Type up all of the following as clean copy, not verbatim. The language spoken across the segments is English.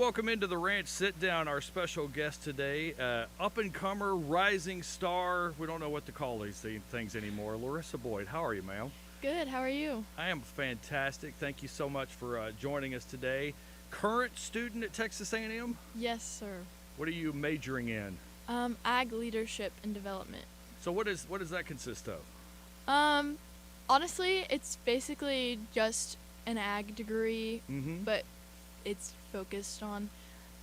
welcome into the ranch Sit-Down our special guest today, up-and-comer, rising star. We don't know what to call these things anymore. Larissa Boyd, how are you, ma'am? Good, how are you? I am fantastic. Thank you so much for joining us today. Current student at Texas A&M? Yes, sir. What are you majoring in? Ag leadership and development. So what does that consist of? Honestly, it's basically just an ag degree, but it's focused on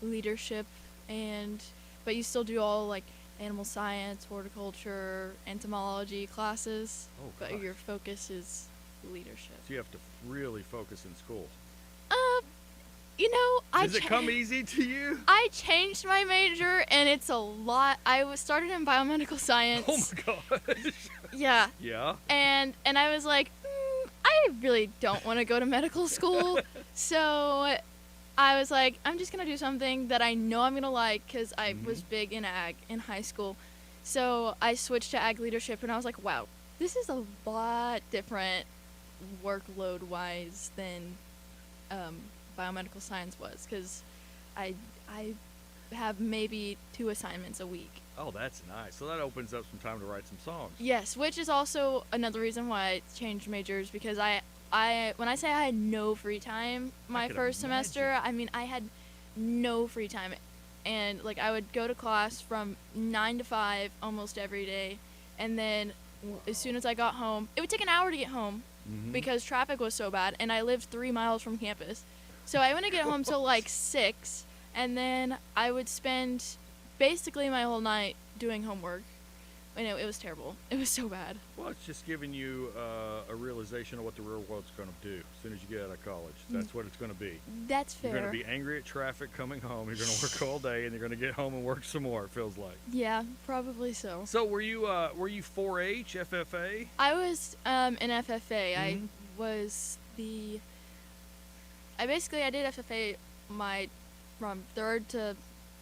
leadership but you still do all like animal science, horticulture, entomology classes, but your focus is leadership. So you have to really focus in school. Does it come easy to you? I changed my major and it's a lot. I started in biomedical science. Oh my gosh. Yeah. Yeah. And I was like, I really don't want to go to medical school. So I was like, I'm just going to do something that I know I'm going to like because I was big in ag in high school. So I switched to ag leadership and I was like, wow, this is a lot different workload-wise than biomedical science was because I have maybe 2 assignments a week. Oh, that's nice. So that opens up some time to write some songs. Yes, which is also another reason why I changed majors because I when I say I had no free time my first semester, I mean I had no free time. And like I would go to class from 9 to 5 almost every day, and then as soon as I got home, it would take an hour to get home because traffic was so bad, and I lived 3 miles from campus. So I wouldn't get home till like 6, and then I would spend basically my whole night doing homework. And it was terrible. It was so bad. Well, it's just giving you a realization of what the real world's going to do as soon as you get out of college. That's what it's going to be. That's fair. You're going to be angry at traffic coming home. You're going to work all day, and you're going to get home and work some more, it feels like. Yeah, probably so. So were you 4-H, FFA? I was in FFA. I did FFA from third grade to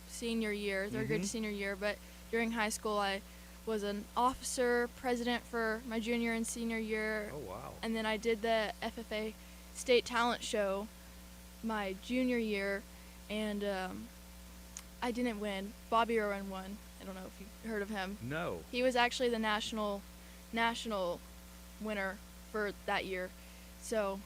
senior year, but during high school I was an officer president for my junior and senior year. Oh, wow. And then I did the FFA state talent show my junior year, and I didn't win. Bobby Irwin won. I don't know if you've heard of him. No. He was actually the national winner for that year. So,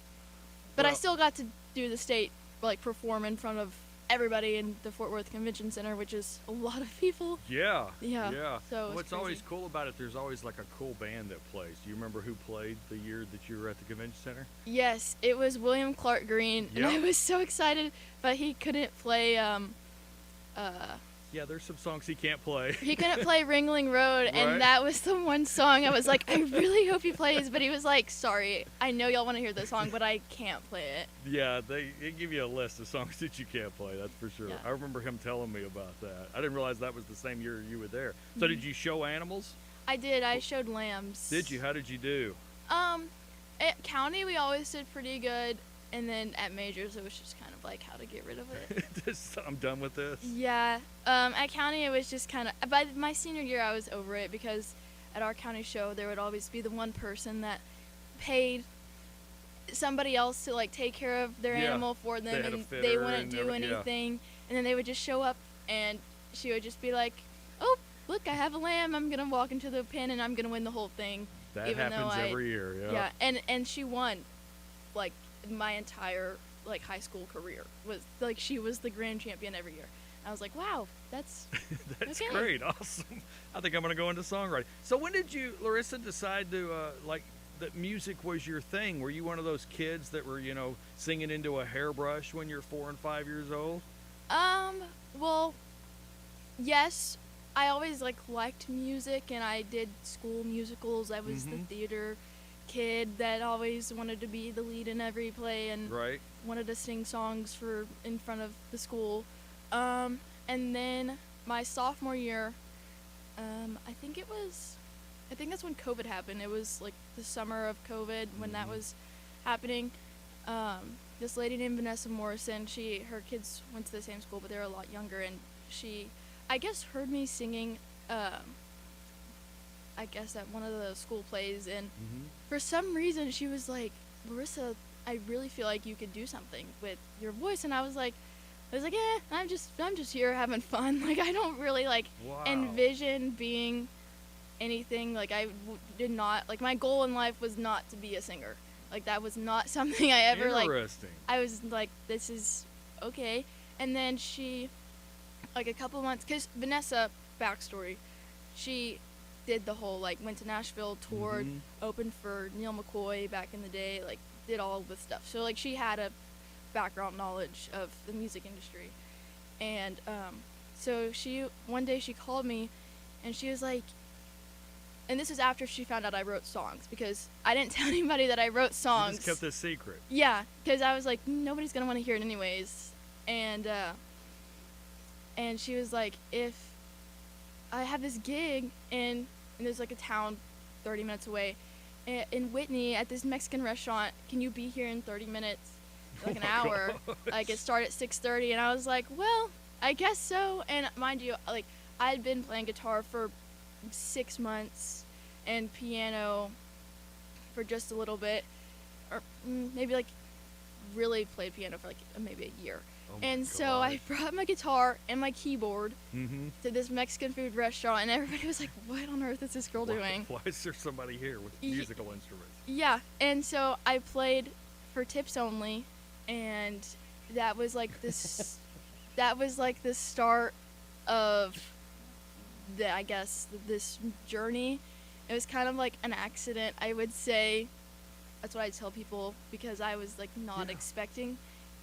but I still got to do the state, like perform in front of everybody in the Fort Worth Convention Center, which is a lot of people. Yeah. So what's always cool about it, there's always like a cool band that plays. Do you remember who played the year that you were at the convention center? Yes, it was William Clark Green, and I was so excited, but he couldn't play. Yeah, there's some songs he can't play. He couldn't play Ringling Road, and that was the one song I was like, I really hope he plays, but he was like, sorry, I know y'all want to hear this song, but I can't play it. Yeah, they give you a list of songs that you can't play, that's for sure. Yeah. I remember him telling me about that. I didn't realize that was the same year you were there. So did you show animals? I did. I showed lambs. Did you? How did you do? At county, we always did pretty good. And then at majors, it was just kind of like how to get rid of it. I'm done with this. Yeah. At county, it was just kind of, by my senior year, I was over it because at our county show, there would always be the one person that paid somebody else to like take care of their animal for them, and they wouldn't do anything. And then they would just show up, and she would just be like, "Oh, look, I have a lamb. I'm gonna walk into the pen, and I'm gonna win the whole thing." That happens every year. Yeah. And she won, like, my entire like high school career was like she was the grand champion every year. I was like, wow, that's that's great, awesome. I think I'm gonna go into songwriting. So when did you, Larissa, decide to like that music was your thing? Were you one of those kids that were singing into a hairbrush when you're 4 and 5 years old? Well, yes, I always liked music, and I did school musicals. I was the theater kid that always wanted to be the lead in every play and wanted to sing songs in front of the school. And then my sophomore year, I think that's when COVID happened. It was like the summer of COVID when that was happening. This lady named Vanessa Morrison, her kids went to the same school, but they were a lot younger, and she, I guess, heard me singing I guess, at one of the school plays, and for some reason she was like, Larissa, I really feel like you could do something with your voice. And I was like, I was like, I'm just here having fun. Like, I don't really like Wow. envision being anything. Like, did not like, my goal in life was not to be a singer. Like, that was not something I ever like. Interesting. I was like, this is okay. And then she, like, a couple months, because Vanessa, backstory, she did the whole, like, went to Nashville, toured, opened for Neil McCoy back in the day, like, did all this stuff. So, like, she had a background knowledge of the music industry. And so one day she called me, and she was like, and this was after she found out I wrote songs, because I didn't tell anybody that I wrote songs. You just kept this secret. Yeah, because I was like, nobody's gonna want to hear it anyways. And she was like, if I have this gig and there's like a town 30 minutes away in Whitney at this Mexican restaurant, can you be here in 30 minutes? Like an hour. Like, it started at 6:30, and I was like, well, I guess so. And mind you, like, I had been playing guitar for 6 months and piano for just a little bit, or maybe like really played piano for like maybe a year. And so I brought my guitar and my keyboard to this Mexican food restaurant, and everybody was like, what on earth is this girl doing? Why is there somebody here with musical instruments? Yeah, and so I played for tips only, and that was like this the start of I guess this journey. It was kind of like an accident, I would say. That's what I tell people, because I was like not expecting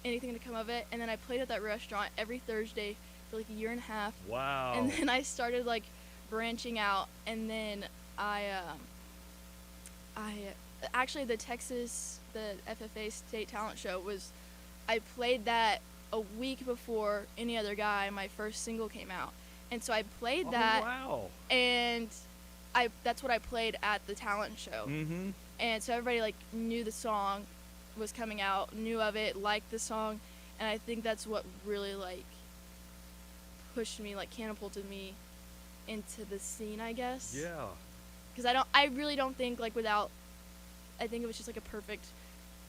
anything to come of it. And then I played at that restaurant every Thursday for like a year and a half. Wow. And then I started like branching out, and then I actually the FFA State Talent Show I played that a week before any other guy. My first single came out, and so I played that. Wow. And that's what I played at the talent show. And so everybody like knew the song was coming out, knew of it, liked the song, and I think that's what really like pushed me, like catapulted me into the scene, I guess. Yeah. Because I really don't think like without, I think it was just like a perfect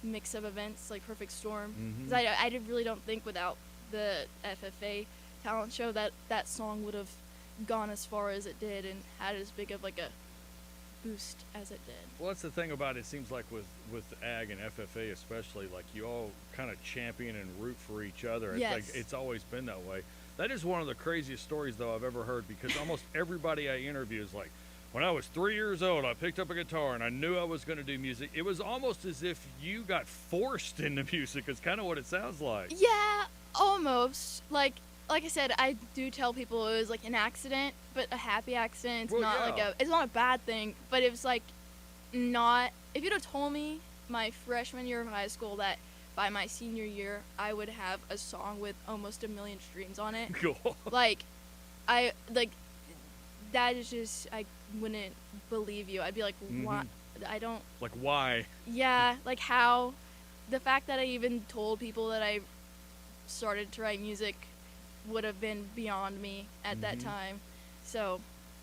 mix of events, like perfect storm. Because I really don't think without the FFA talent show that song would have gone as far as it did and had as big of like a boost as it did. Well, that's the thing about it. It seems like with Ag and FFA especially, like you all kind of champion and root for each other. Yes. Like it's always been that way. That is one of the craziest stories though I've ever heard, because almost everybody I interview is like, when I was 3 years old, I picked up a guitar and I knew I was going to do music. It was almost as if you got forced into music. It's kind of what it sounds like. Yeah, almost. Like I said, I do tell people it was like an accident, but a happy accident. It's it's not a bad thing, but it was like not. If you'd have told me my freshman year of high school that by my senior year I would have a song with almost 1 million streams on it, that is just, I wouldn't believe you. I'd be like, why? I don't. Like, why? Yeah, like how, the fact that I even told people that I started to write music would have been beyond me at that time. So,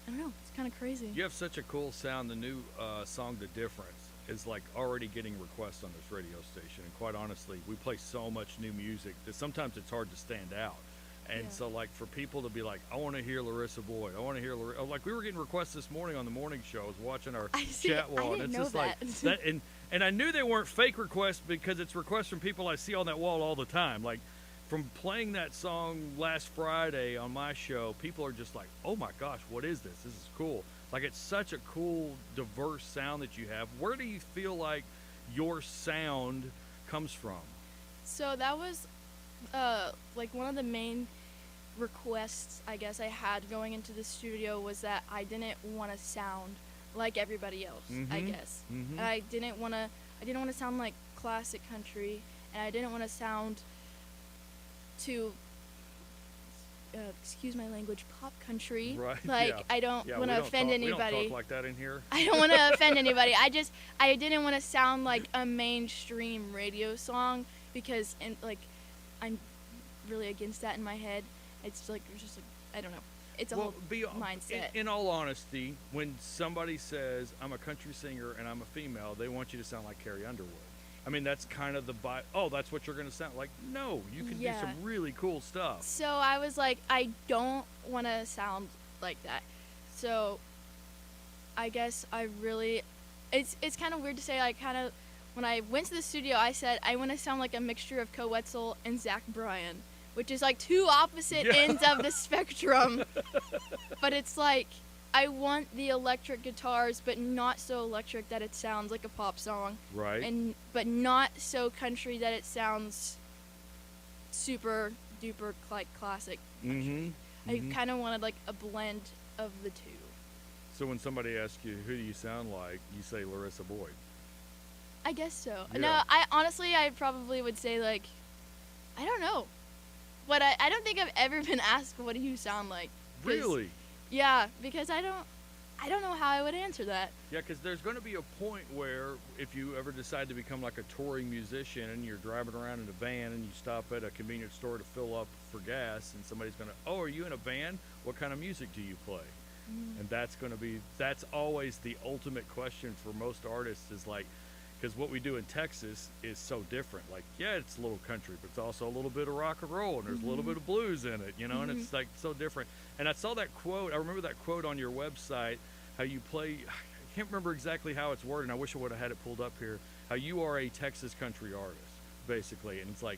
I don't know. It's kind of crazy. You have such a cool sound. The new song, The Difference, is like already getting requests on this radio station. And quite honestly, we play so much new music that sometimes it's hard to stand out. And so, like, for people to be like, I want to hear Larissa Boyd. I want to hear Larissa. Like, we were getting requests this morning on the morning show. I was watching our chat wall. I didn't know like that. And I knew they weren't fake requests, because it's requests from people I see on that wall all the time. Like, from playing that song last Friday on my show, people are just like, oh my gosh, what is this? This is cool. Like, it's such a cool, diverse sound that you have. Where do you feel like your sound comes from? So that was like one of the main requests I guess I had going into the studio was that I didn't want to sound like everybody else, I guess. And I didn't want to sound like classic country, and I didn't want to sound to excuse my language, pop country. Right. Like, I don't want to offend anybody. We don't talk like that in here. I don't want to offend anybody. I didn't want to sound like a mainstream radio song, because I'm really against that in my head. It's like I don't know. It's a whole mindset. In all honesty, when somebody says I'm a country singer and I'm a female, they want you to sound like Carrie Underwood. I mean, that's kind of the oh, that's what you're going to sound like. No, you can do Yeah. some really cool stuff. So I was like, I don't want to sound like that. So I guess I really, it's kind of weird to say. I kind of, when I went to the studio, I said I want to sound like a mixture of Co Wetzel and Zach Bryan, which is like two opposite ends of the spectrum. But it's like, I want the electric guitars, but not so electric that it sounds like a pop song. Right. But not so country that it sounds super duper like classic country. I kind of wanted like a blend of the two. So when somebody asks you, who do you sound like, you say Larissa Boyd. I guess so. Yeah. No, I probably would say like, I don't know. But I don't think I've ever been asked, what do you sound like? Really? Yeah, because I don't know how I would answer that. Yeah, because there's going to be a point where if you ever decide to become like a touring musician and you're driving around in a van and you stop at a convenience store to fill up for gas and somebody's going to, oh, are you in a van? What kind of music do you play? And that's always the ultimate question for most artists is like, because what we do in Texas is so different. Like, yeah, it's a little country, but it's also a little bit of rock and roll, and there's a little bit of blues in it, you know, and it's like so different. And I saw that quote, I remember that quote on your website, how you play, I can't remember exactly how it's worded, and I wish I would have had it pulled up here, how you are a Texas country artist, basically. And it's like,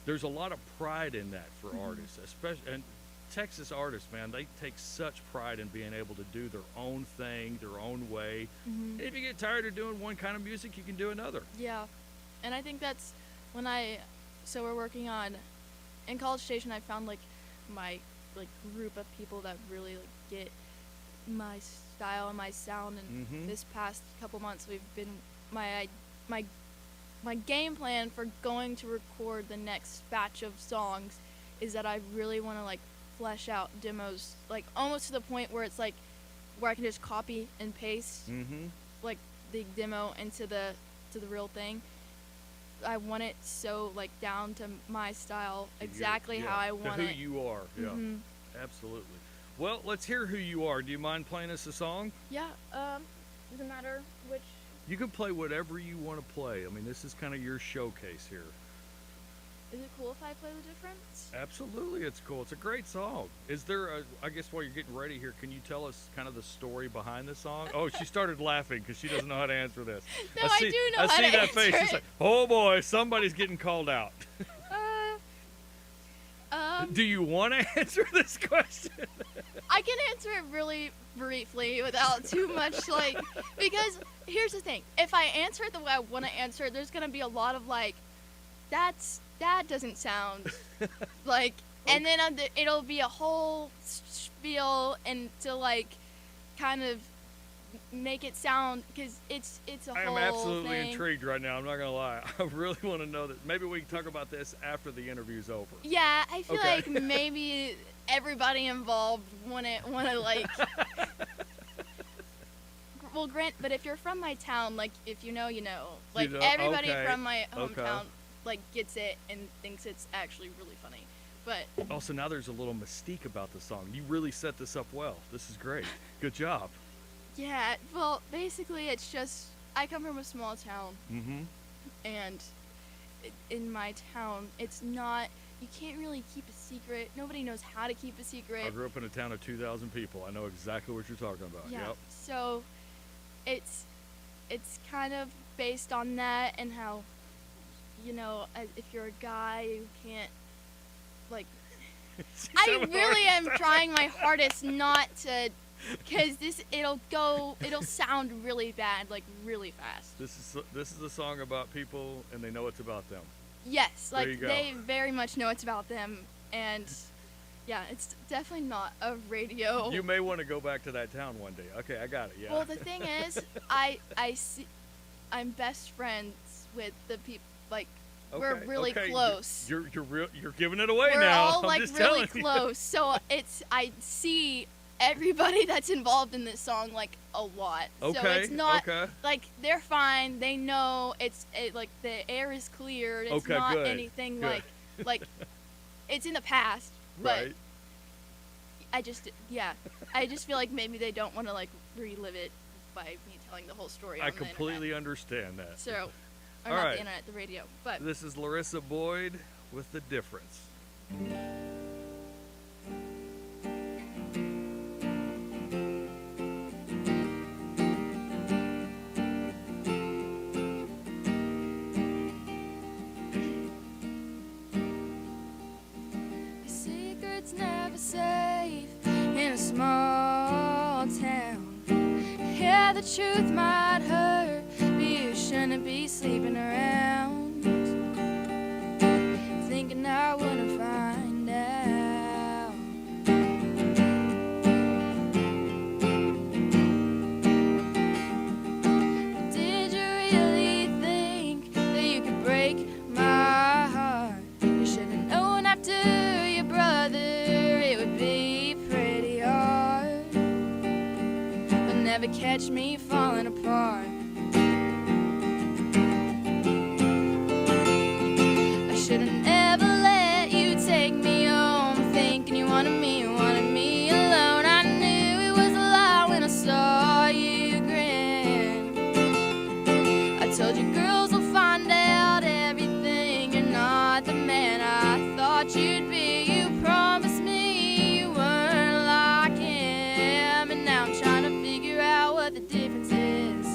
there's a lot of pride in that for artists, especially, and Texas artists, man, they take such pride in being able to do their own thing, their own way. If you get tired of doing one kind of music, you can do another. Yeah, and I think that's when so we're working on, in College Station, I found like my like group of people that really like get my style and my sound. And this past couple months, we've been my game plan for going to record the next batch of songs is that I really want to like flesh out demos, like almost to the point where it's like where I can just copy and paste like the demo into the real thing. I want it so like down to my style, exactly how I want it. Who you are, absolutely. Well, let's hear Who You Are. Do you mind playing us a song? Yeah. Doesn't matter which. You can play whatever you want to play. I mean, this is kind of your showcase here. Is it cool if I play the difference? Absolutely, it's cool. It's a great song. Is there I guess while you're getting ready here, can you tell us kind of the story behind the song? Oh, she started laughing because she doesn't know how to answer this. No, I do know how to see that answer face. it. She's like, oh boy, somebody's getting called out. Do you want to answer this question? I can answer it really briefly without too much, like, because here's the thing. If I answer it the way I want to answer it, there's going to be a lot of, like, that doesn't sound like, and then it'll be a whole spiel and to, like, kind of make it sound, because it's a whole I am absolutely thing. intrigued right now. I'm not going to lie. I really want to know that. Maybe we can talk about this after the interview's over. Yeah, I feel like maybe everybody involved want to like. Well, Grant, but if you're from my town, like if you know, you know. Like everybody from my hometown, like gets it and thinks it's actually really funny. But also now there's a little mystique about the song. You really set this up well. This is great. Good job. Yeah, well, basically it's just I come from a small town, and in my town, it's not. You can't really keep a secret. Nobody knows how to keep a secret. I grew up in a town of 2,000 people. I know exactly what you're talking about. Yeah. Yep. So, it's kind of based on that and how, you know, if you're a guy, you can't, like. I really am trying my hardest not to, because it'll sound really bad, like really fast. This is a song about people, and they know it's about them. Yes, like they very much know it's about them, and yeah, it's definitely not a radio. You may want to go back to that town one day. Okay, I got it. Yeah. Well, the thing is, I'm best friends with the people. Like we're really close. You're giving it away we're now. All like really close. So I see everybody that's involved in this song like a lot. Okay. So it's not like they're fine. They know like the air is cleared. It's not anything like it's in the past. But right. I just feel like maybe they don't want to like relive it by me telling the whole story. I completely understand that. So Or All not right. the internet, the radio. But This is Larissa Boyd with The Difference. a secret's never safe in a small town. Yeah, the truth might hurt, but you shouldn't be sleeping around, thinking I wouldn't find out. Did you really think that you could break my heart? You should have known after your brother it would be pretty hard, but never catch me falling apart. I should have never let you take me home, thinking you wanted me alone. I knew it was a lie when I saw you grin. I told you girls will find out everything. You're not the man I thought you'd be. You promised me you weren't like him, and now I'm trying to figure out what the difference is.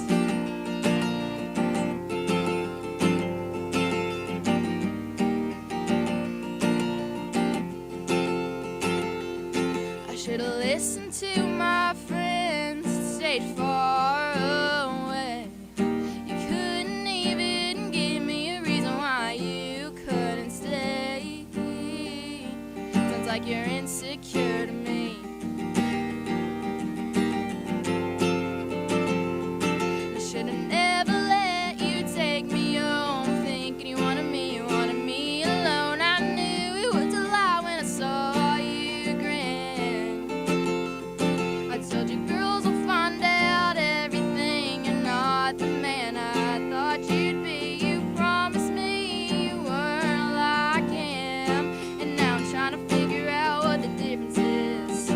I should have listened to my friends, stayed far away. You couldn't even give me a reason why you couldn't stay. Sounds like you're insecure to me. I should have never let you take me home, thinking you wanted me alone. I knew it was a lie when I saw you grin. I told you girls will find out everything. You're not the man I thought you'd be. You promised me you weren't like him, and now I'm trying to figure out what the difference is.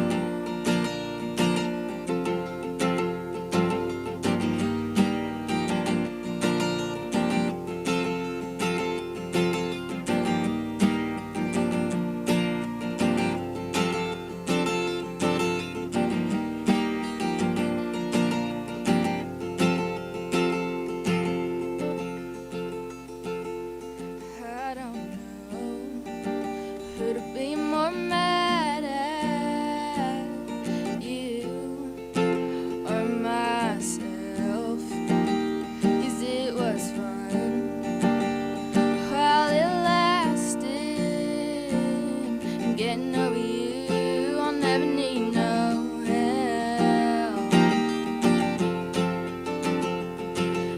I don't know who to be more mad at, you or myself, 'cause it was fun while it lasted, and getting over you, I'll never need no help.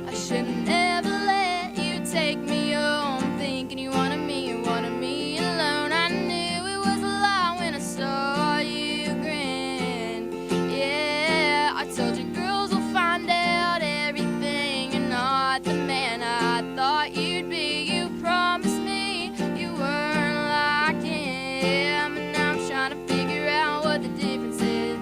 I should've never let you take me home, thinking you wanted me alone. I knew it was a lie when I saw you grin. Yeah, I told you girls will find out everything. You're not the man I thought you'd be. You promised me you weren't like him, and now I'm trying to figure out what the difference is.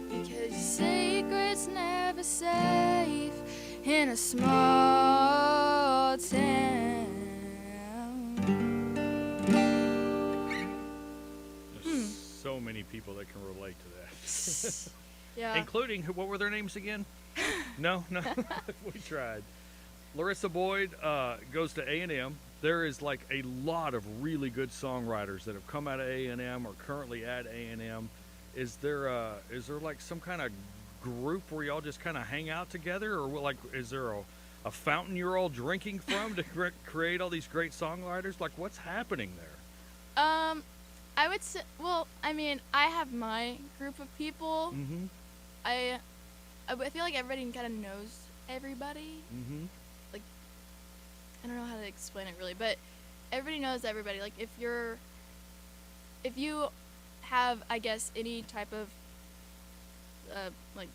Because your secret's never safe in a small town. There's so many people that can relate to that. Yeah. Including, what were their names again? No? We tried. Larissa Boyd goes to A&M. There is like a lot of really good songwriters that have come out of A&M or currently at A&M. Is there like some kind of group where y'all just kind of hang out together, or like is there a fountain you're all drinking from to create all these great songwriters? Like, what's happening there? I would say, well, I mean, I have my group of people. Mm-hmm. I feel like everybody kind of knows everybody. Mm-hmm. Like, I don't know how to explain it really, but everybody knows everybody. Like, if if you have, I guess, any type of like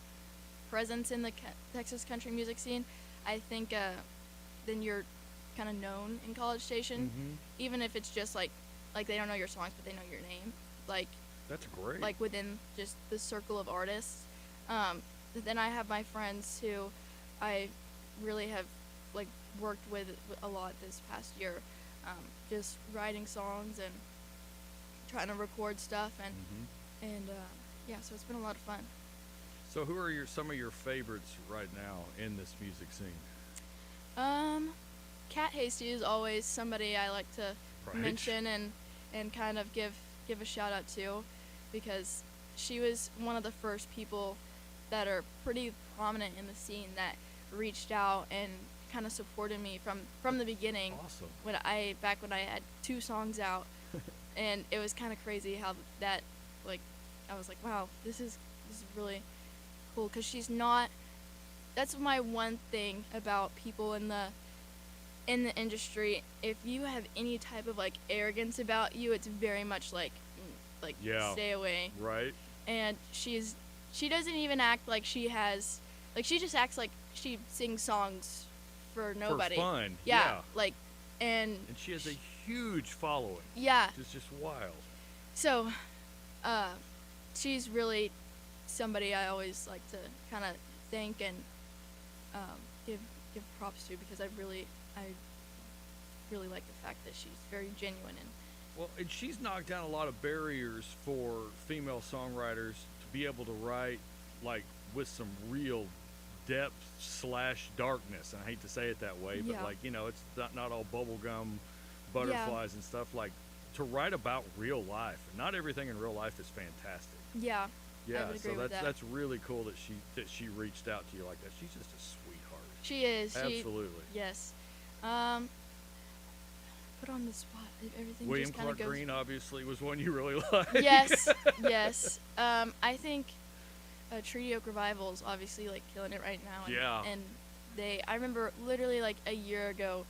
presence in the Texas country music scene, I think then you're kind of known in College Station, even if it's just like they don't know your songs but they know your name, like That's great. like within just the circle of artists. Then I have my friends who I really have like worked with a lot this past year, just writing songs and trying to record stuff and yeah, so it's been a lot of fun. So who are some of your favorites right now in this music scene? Kat Hasty is always somebody I like to mention and kind of give a shout out to, because she was one of the first people that are pretty prominent in the scene that reached out and kind of supported me from the beginning. Awesome. Back when I had 2 songs out, and it was kind of crazy how that, like, I was like, wow, this is really cool, because she's not. That's my one thing about people in the industry. If you have any type of like arrogance about you, it's very much like Yeah. stay away. Right. And she doesn't even act like she has, like, she just acts like she sings songs for nobody. For fun. Yeah. Like, and she has a huge following. Yeah. It's just wild. So, she's really somebody I always like to kind of thank and give props to, because I really like the fact that she's very genuine and. Well, and she's knocked down a lot of barriers for female songwriters to be able to write, like, with some real depth / darkness. And I hate to say it that way, but, like, you know, it's not all bubblegum butterflies and stuff. Like, to write about real life. Not everything in real life is fantastic. Yeah. Yeah, I would agree so with that's really cool that she reached out to you like that. She's just a sweetheart. She is. Absolutely. Yes. Put on the spot. Everything William just kind of Clark goes. Green obviously was one you really liked. Yes. Yes. I think Treaty Oak Revival is obviously like killing it right now. And, Yeah. And I remember literally like a year ago,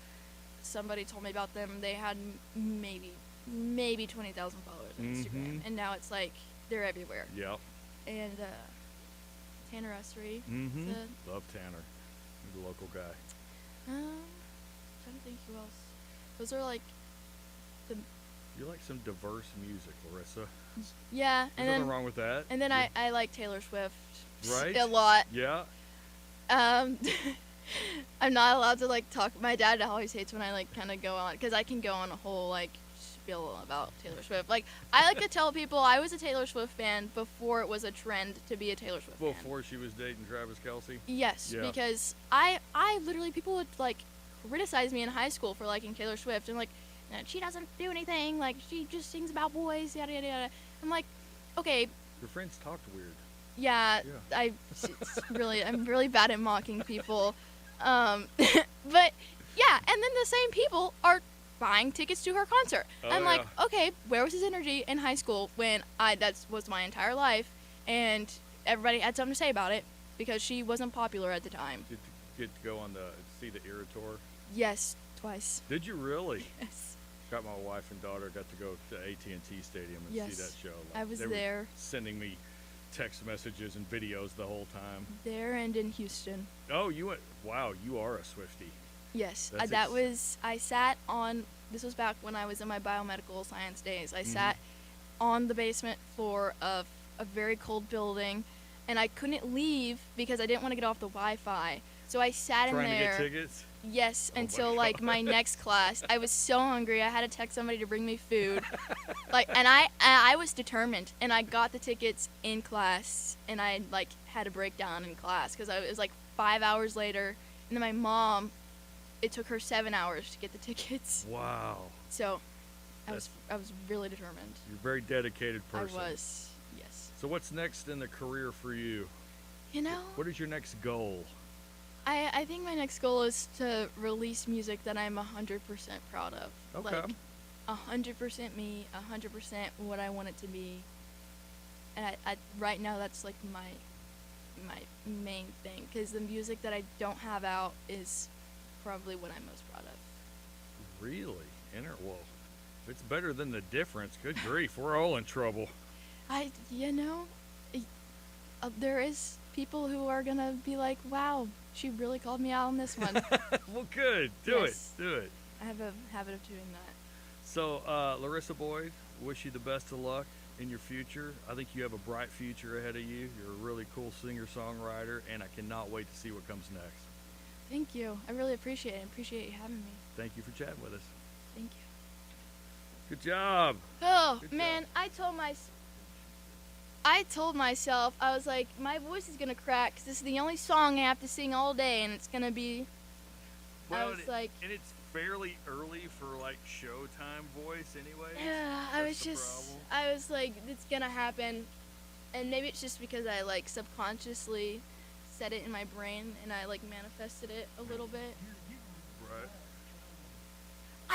somebody told me about them. They had maybe 20,000 followers on Instagram, and now it's like they're everywhere. Yep. And Tanner Essery. Love Tanner. He's a local guy. Trying to think who else. Those are like the. You like some diverse music, Larissa. Yeah, There's nothing wrong with that. And then I like Taylor Swift. Right. A lot. Yeah. I'm not allowed to like talk. My dad always hates when I like kind of go on, because I can go on a whole like spiel about Taylor Swift. Like, I like to tell people I was a Taylor Swift fan before it was a trend to be a Taylor Swift fan. Before she was dating Travis Kelce? Yes, Yeah. because I literally, people would like criticize me in high school for liking Taylor Swift, and like, she doesn't do anything, like, she just sings about boys, yada yada yada. I'm like, okay. Your friends talked weird. Yeah. I'm really bad at mocking people. But yeah, and then the same people are buying tickets to her concert. I'm like, okay, where was his energy in high school when that was my entire life, and everybody had something to say about it because she wasn't popular at the time. Did you get to go on see the Era tour? Yes, twice. Did you really? Yes. Got my wife and daughter, got to go to AT&T Stadium and see that show. Like, I was they there. Were sending me text messages and videos the whole time. There and in Houston. Oh, you went. Wow, you are a Swiftie. Yes, I sat on, this was back when I was in my biomedical science days. I sat on the basement floor of a very cold building, and I couldn't leave because I didn't want to get off the Wi-Fi. So I sat in there. Trying to get tickets? Yes, until like my next class. I was so hungry. I had to text somebody to bring me food. And I was determined, and I got the tickets in class, and I like had a breakdown in class because it was like 5 hours later, and then my mom, it took her 7 hours to get the tickets. Wow. So I was really determined. You're a very dedicated person. I was, yes. So what's next in the career for you? You know? What is your next goal? I think my next goal is to release music that I'm 100% proud of. Okay. Like, 100% me, 100% what I want it to be. And I right now that's like my main thing, because the music that I don't have out is probably what I'm most proud of. Really? Well, If it's better than the difference, good grief, we're all in trouble. You know, there is people who are gonna be like, wow, she really called me out on this one. Well, good. Do Yes. it. Do it. I have a habit of doing that. So, Larissa Boyd, wish you the best of luck in your future. I think you have a bright future ahead of you. You're a really cool singer-songwriter, and I cannot wait to see what comes next. Thank you. I really appreciate it. I appreciate you having me. Thank you for chatting with us. Thank you. Good job. Oh Good man, job. I told myself, I was like, my voice is gonna crack 'cause this is the only song I have to sing all day, and it's gonna be. I was like, and it's fairly early for like showtime voice, anyway. yeah. I was like, it's gonna happen, and maybe it's just because I like subconsciously said it in my brain and I like manifested it a little bit.